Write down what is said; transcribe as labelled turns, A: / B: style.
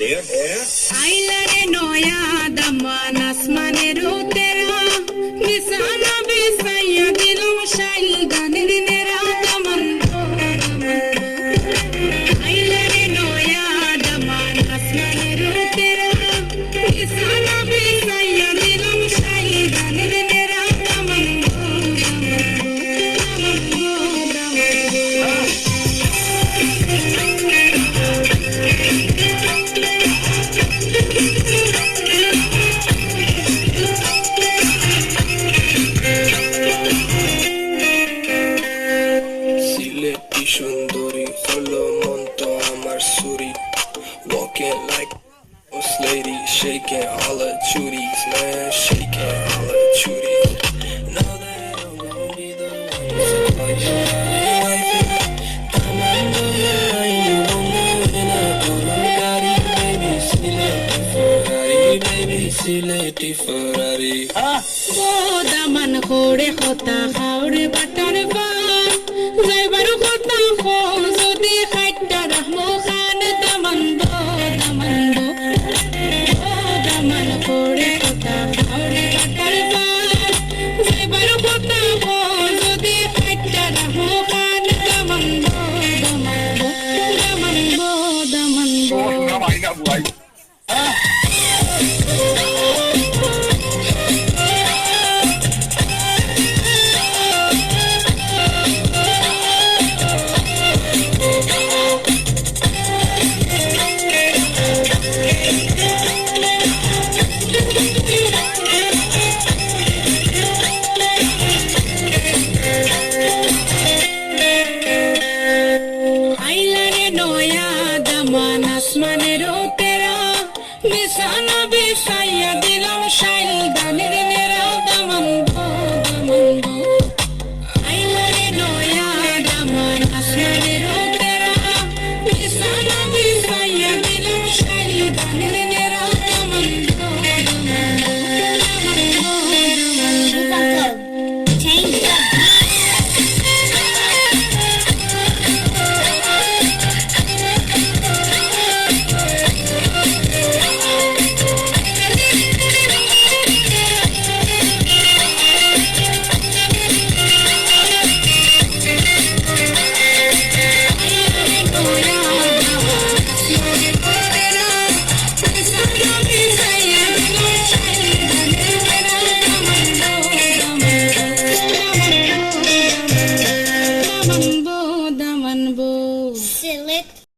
A: আইলা রে নয়া দামান আসমানের তেরা বিছানা বিছাইয়া দিলাম শাইল গানের নেরা দামান আইলা রে নয়া দামান আসমানের তেরা বিছানা বিছাইয়া দিলাম শাইল গানের নেরা দামান
B: সিলেটি সুন্দরী হলো মন তো আমার সুরি walking like a lady shaking all her chuties man shaking all her chuties know that I'm gonna be the one to call you my wifey come on you wanna win all I'm got it baby Sileti Ferrari baby Sileti Ferrari
A: O Daman খোড়ে Hota খাওড়ে butter বান যাইবার কথা হো যদি খাইটা রহমো খান দামান দো ও দামান খোড়ে হতা খাওড়ে butter বান যাইবার কথা হো যদি খাইটা রহমো খান দামান দো দামান দো দামান দো দামান দো